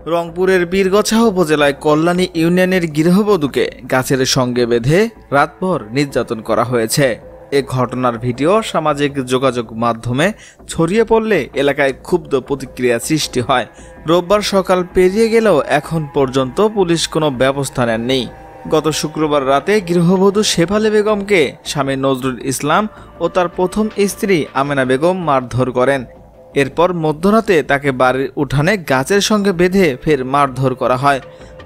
রংপুরের বীরগছা উপজেলায় কল্যাণী ইউনিয়নের গৃহবধূকে গাছের সঙ্গে বেঁধে রাতভর নির্যাতন করা হয়েছে। এ ঘটনার ভিডিও সামাজিক যোগাযোগ মাধ্যমে ছড়িয়ে পড়লে এলাকায় ক্ষুব্ধ প্রতিক্রিয়া সৃষ্টি হয়। রোববার সকাল পেরিয়ে গেলেও এখন পর্যন্ত পুলিশ কোনো ব্যবস্থা নেননি। গত শুক্রবার রাতে গৃহবধূ শেফালী বেগমকে স্বামী নজরুল ইসলাম ও তার প্রথম স্ত্রী আমেনা বেগম মারধর করেন। এরপর মধ্যরাতে তাকে বাড়ির উঠানে গাছের সঙ্গে বেঁধে ফের মারধর করা হয়।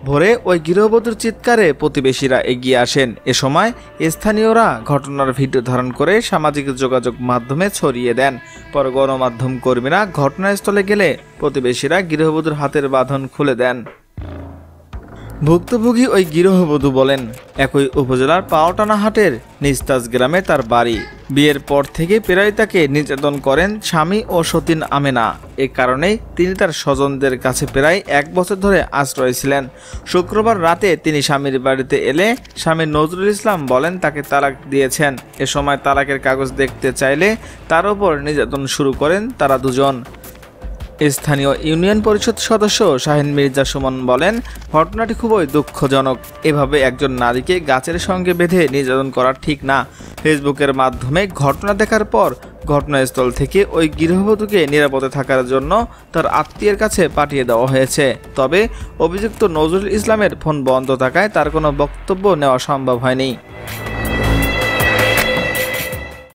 ভোরে ওই গৃহবধূর চিৎকারে প্রতিবেশীরা এগিয়ে আসেন। এ সময় স্থানীয়রা ঘটনার ভিডিও ধারণ করে সামাজিক যোগাযোগ মাধ্যমে ছড়িয়ে দেন। পরে গণমাধ্যম কর্মীরা ঘটনাস্থলে গেলে প্রতিবেশীরা গৃহবধূর হাতের বাঁধন খুলে দেন। ভুক্তভোগী ওই গৃহবধূ বলেন, একই উপজেলার পাওটানা হাটের নিস্তাজ গ্রামে তার বাড়ি। বিয়ের পর থেকে প্রায় তাকে নির্যাতন করেন স্বামী ও সতীন আমেনা। এ কারণেই তিনি তার স্বজনদের কাছে প্রায় 1 বছর ধরে আশ্রয় ছিলেন। শুক্রবার রাতে তিনি স্বামীর বাড়িতে এলে স্বামী নজরুল ইসলাম বলেন তাকে তালাক দিয়েছেন। এ সময় তালাকের কাগজ দেখতে চাইলে তার উপর নির্যাতন শুরু করেন তারা দুজন। স্থানীয় ইউনিয়ন পরিষদ সদস্য শাহিন মির্জা সুমন বলেন, ঘটনাটি খুবই দুঃখজনক। এভাবে একজন নারীকে গাছের সঙ্গে বেঁধে নির্যাতন করা ঠিক না। ফেসবুকের মাধ্যমে ঘটনা দেখার পর ঘটনাস্থল থেকে ওই গৃহবধূকে নিরাপদে থাকার জন্য তার আত্মীয়ের কাছে পাঠিয়ে দেওয়া হয়েছে। তবে অভিযুক্ত নজরুল ইসলামের ফোন বন্ধ থাকায় তার কোনো বক্তব্য নেওয়া সম্ভব হয়নি।